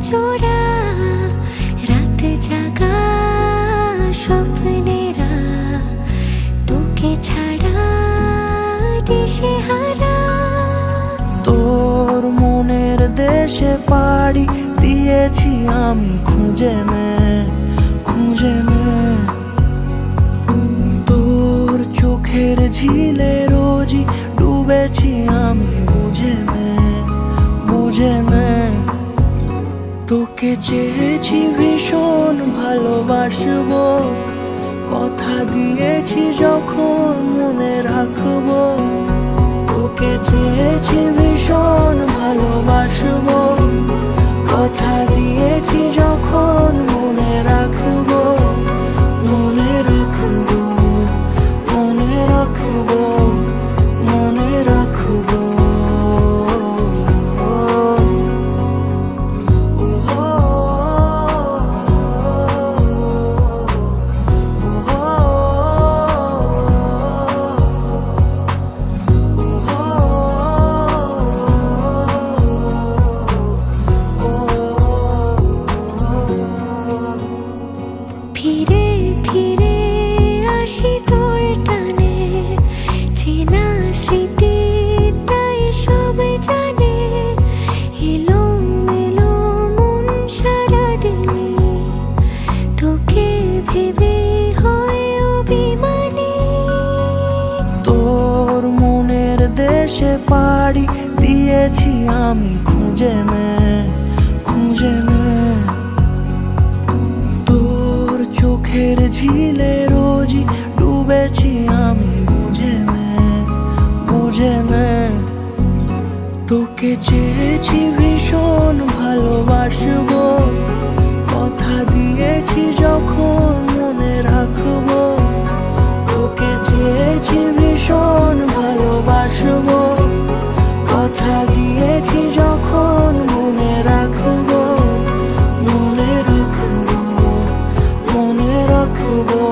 চোরা রাত জাগা স্বপ্নেরা তোকে ছাড়া দিশেহারা। তোর মনের দেশে পাড়ি দিয়েছি আমি খুঁজে নে খুঁজে নে। তোর চোখের ঝিলে রোজই ডুবেছি আমি বুঝে নে বুঝে নে। তোকে চেয়েছি ভীষণ ভালোবাসবো, কথা দিয়েছি যখন মনে রাখবো। তোকে চেয়েছি ভীষণ ভালোবাসবো, কথা দিয়েছি যখন মনে রাখবো। মনে রাখবো মনে রাখবো মনে রাখবো। ফিরে ফিরে আসি তোর টানে, চেনা স্মৃতি তাই সব জানে। এলো মেলো মন সারাদিনে, তোকে ভেবে হয় অভিমানী। তোর মনের দেশে পাড়ি দিয়েছি আমি খুঁজে নে খুঁজে নে। তোর চোখের ঝিলে রোজই ডুবেছি আমি বুঝে নে বুঝে নে। তোকে চেয়েছি ভীষণ ভালোবাসবো, কথা দিয়েছি যখন মনে রাখবো। তোকে চেয়েছি ভীষণ ভালোবাসবো, কথা দিয়েছি যখন মনে রাখবো। মনে রাখবো মনে রাখবো।